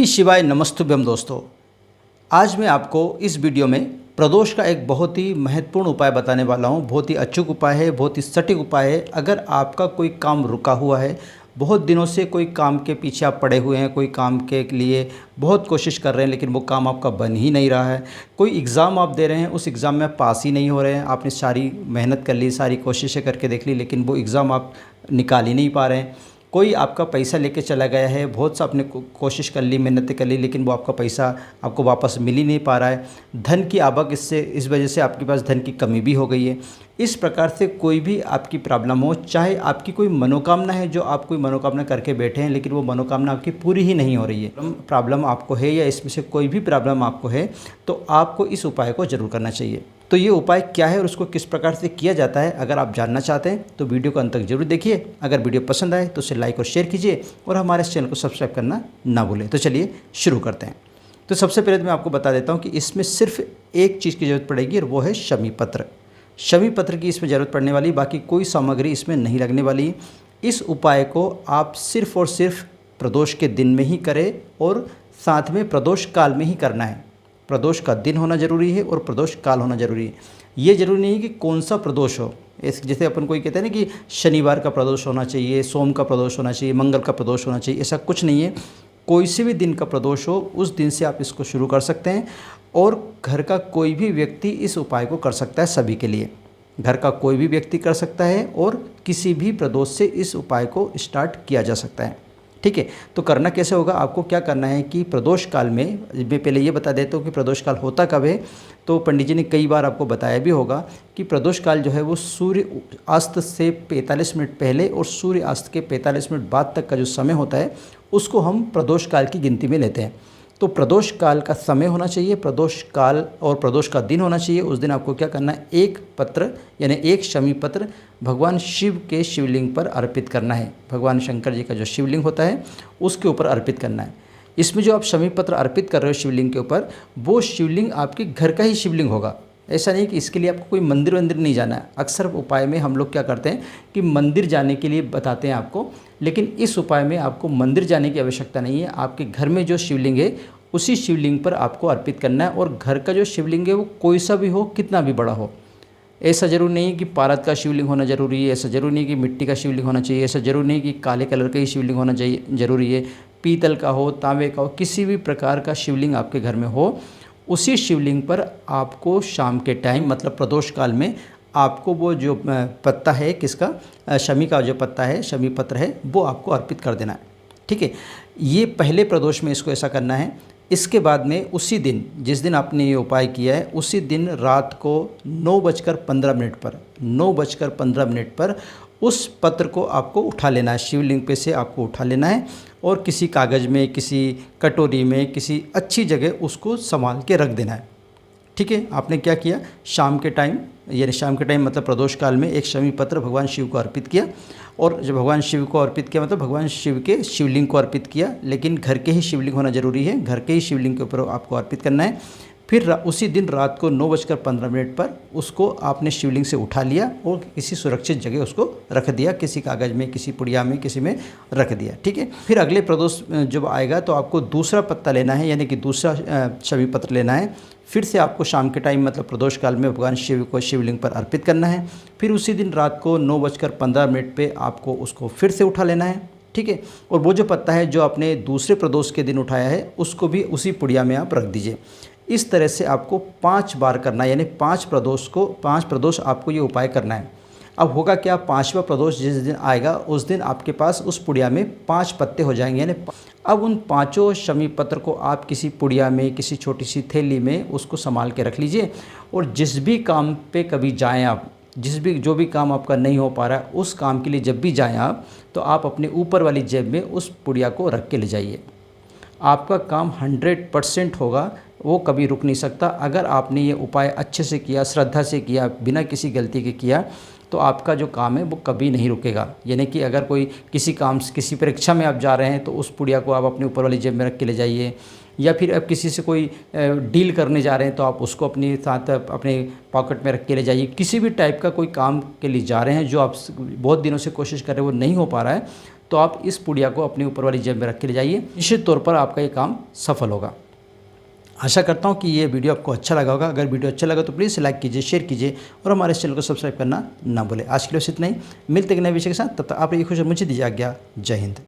शिवाय नमस्तुभ्यम दोस्तों। आज मैं आपको इस वीडियो में प्रदोष का एक बहुत ही महत्वपूर्ण उपाय बताने वाला हूं। बहुत ही अचूक उपाय है, बहुत ही सटीक उपाय है। अगर आपका कोई काम रुका हुआ है, बहुत दिनों से कोई काम के पीछे आप पड़े हुए हैं, कोई काम के लिए बहुत कोशिश कर रहे हैं लेकिन वो काम आपका बन ही नहीं रहा है, कोई एग्ज़ाम आप दे रहे हैं, उस एग्ज़ाम में आप पास ही नहीं हो रहे हैं, आपने सारी मेहनत कर ली, सारी कोशिशें करके देख ली लेकिन वो एग्ज़ाम आप निकाल ही नहीं पा रहे हैं, कोई आपका पैसा लेके चला गया है, बहुत सा आपने कोशिश कर ली, मेहनतें कर ली लेकिन वो आपका पैसा आपको वापस मिल ही नहीं पा रहा है, धन की आवक इस वजह से आपके पास धन की कमी भी हो गई है। इस प्रकार से कोई भी आपकी प्रॉब्लम हो, चाहे आपकी कोई मनोकामना है जो आप कोई मनोकामना करके बैठे हैं लेकिन वो मनोकामना आपकी पूरी ही नहीं हो रही है, प्रॉब्लम आपको है या इसमें से कोई भी प्रॉब्लम आपको है तो आपको इस उपाय को ज़रूर करना चाहिए। तो ये उपाय क्या है और उसको किस प्रकार से किया जाता है, अगर आप जानना चाहते हैं तो वीडियो को अंत तक जरूर देखिए। अगर वीडियो पसंद आए तो उसे लाइक और शेयर कीजिए और हमारे इस चैनल को सब्सक्राइब करना ना भूलें। तो चलिए शुरू करते हैं। तो सबसे पहले तो मैं आपको बता देता हूँ कि इसमें सिर्फ एक चीज़ की ज़रूरत पड़ेगी और वो है शमी पत्र। शमी पत्र की इसमें ज़रूरत पड़ने वाली, बाकी कोई सामग्री इसमें नहीं लगने वाली। इस उपाय को आप सिर्फ और सिर्फ प्रदोष के दिन में ही करें और साथ में प्रदोष काल में ही करना है। प्रदोष का दिन होना जरूरी है और प्रदोष काल होना जरूरी है। ये जरूरी नहीं है कि कौन सा प्रदोष हो, जैसे अपन कोई कहते हैं ना कि शनिवार का प्रदोष होना चाहिए, सोम का प्रदोष होना चाहिए, मंगल का प्रदोष होना चाहिए, ऐसा कुछ नहीं है। कोई से भी दिन का प्रदोष हो उस दिन से आप इसको शुरू कर सकते हैं और घर का कोई भी व्यक्ति इस उपाय को कर सकता है। सभी के लिए घर का कोई भी व्यक्ति कर सकता है और किसी भी प्रदोष से इस उपाय को स्टार्ट किया जा सकता है। ठीक है, तो करना कैसे होगा, आपको क्या करना है कि प्रदोष काल में, मैं पहले ये बता देता हूँ कि प्रदोष काल होता कब है। तो पंडित जी ने कई बार आपको बताया भी होगा कि प्रदोष काल जो है वो सूर्य अस्त से 45 मिनट पहले और सूर्य अस्त के 45 मिनट बाद तक का जो समय होता है उसको हम प्रदोष काल की गिनती में लेते हैं। तो प्रदोष काल का समय होना चाहिए, प्रदोष काल और प्रदोष का दिन होना चाहिए। उस दिन आपको क्या करना है, एक पत्र यानी एक शमी पत्र भगवान शिव के शिवलिंग पर अर्पित करना है। भगवान शंकर जी का जो शिवलिंग होता है उसके ऊपर अर्पित करना है। इसमें जो आप शमी पत्र अर्पित कर रहे हो शिवलिंग के ऊपर, वो शिवलिंग आपके घर का ही शिवलिंग होगा। ऐसा नहीं कि इसके लिए आपको कोई मंदिर वंदिर नहीं जाना है। अक्सर उपाय में हम लोग क्या करते हैं कि मंदिर जाने के लिए बताते हैं आपको, लेकिन इस उपाय में आपको मंदिर जाने की आवश्यकता नहीं है। आपके घर में जो शिवलिंग है उसी शिवलिंग पर आपको अर्पित करना है और घर का जो शिवलिंग है वो कोई सा भी हो, कितना भी बड़ा हो। ऐसा जरूर नहीं है कि पारद का शिवलिंग होना जरूरी है, ऐसा जरूर नहीं है कि मिट्टी का शिवलिंग होना चाहिए, ऐसा जरूर नहीं कि काले कलर का ही शिवलिंग होना चाहिए जरूरी है। पीतल का हो, तांबे का हो, किसी भी प्रकार का शिवलिंग आपके घर में हो, उसी शिवलिंग पर आपको शाम के टाइम मतलब प्रदोष काल में आपको वो जो पत्ता है, किसका, शमी का जो पत्ता है, शमी पत्र है, वो आपको अर्पित कर देना है। ठीक है, ये पहले प्रदोष में इसको ऐसा करना है। इसके बाद में उसी दिन, जिस दिन आपने ये उपाय किया है, उसी दिन रात को 9:15 पर उस पत्र को आपको उठा लेना है। शिवलिंग पे से आपको उठा लेना है और किसी कागज़ में, किसी कटोरी में, किसी अच्छी जगह उसको संभाल के रख देना है। ठीक है, आपने क्या किया, शाम के टाइम यानी शाम के टाइम मतलब प्रदोष काल में एक शमी पत्र भगवान शिव को अर्पित किया। और जब भगवान शिव को अर्पित किया मतलब भगवान शिव के शिवलिंग को अर्पित किया, लेकिन घर के ही शिवलिंग होना जरूरी है। घर के ही शिवलिंग के ऊपर आपको अर्पित करना है। फिर उसी दिन रात को 9:15 पर उसको आपने शिवलिंग से उठा लिया और किसी सुरक्षित जगह उसको रख दिया, किसी कागज़ में, किसी पुड़िया में, किसी में रख दिया। ठीक है, फिर अगले प्रदोष जब आएगा तो आपको दूसरा पत्ता लेना है यानी कि दूसरा शमी पत्र लेना है। फिर से आपको शाम के टाइम मतलब प्रदोष काल में भगवान शिव को शिवलिंग पर अर्पित करना है। फिर उसी दिन रात को 9:15 पे आपको उसको फिर से उठा लेना है। ठीक है, और वो जो पत्ता है जो आपने दूसरे प्रदोष के दिन उठाया है उसको भी उसी पुड़िया में आप रख दीजिए। इस तरह से आपको 5 बार करना है, यानी 5 प्रदोष आपको ये उपाय करना है। अब होगा क्या, 5वां प्रदोष जिस दिन आएगा उस दिन आपके पास उस पुड़िया में 5 पत्ते हो जाएंगे। यानी अब उन 5 शमी पत्र को आप किसी पुड़िया में, किसी छोटी सी थैली में उसको संभाल के रख लीजिए और जिस भी काम पे कभी जाएं आप, जो भी काम आपका नहीं हो पा रहा है, उस काम के लिए जब भी जाएं आप, तो आप अपने ऊपर वाली जेब में उस पुड़िया को रख के ले जाइए। आपका काम 100% होगा, वो कभी रुक नहीं सकता। अगर आपने ये उपाय अच्छे से किया, श्रद्धा से किया, बिना किसी गलती के किया, तो आपका जो काम है वो कभी नहीं रुकेगा। यानी कि अगर कोई किसी परीक्षा में आप जा रहे हैं तो उस पुड़िया को आप अपने ऊपर वाली जेब में रख के ले जाइए, या फिर अब किसी से कोई डील करने जा रहे हैं तो आप उसको अपने साथ अपने पॉकेट में रख के ले जाइए। किसी भी टाइप का कोई काम के लिए जा रहे हैं जो आप बहुत दिनों से कोशिश कर रहे हैं वो नहीं हो पा रहा है, तो आप इस पुड़िया को अपनी ऊपर वाली जेब में रख के ले जाइए। निश्चित तौर पर आपका ये काम सफल होगा। आशा करता हूँ कि ये वीडियो आपको अच्छा लगा होगा। अगर वीडियो अच्छा लगा तो प्लीज़ लाइक कीजिए, शेयर कीजिए और हमारे इस चैनल को सब्सक्राइब करना ना भूलें। आज के लिए बस इतना ही, मिलते हैं नए विषय के साथ। तब तक आप ये खुश, मुझे दीजिए आज्ञा। जय हिंद।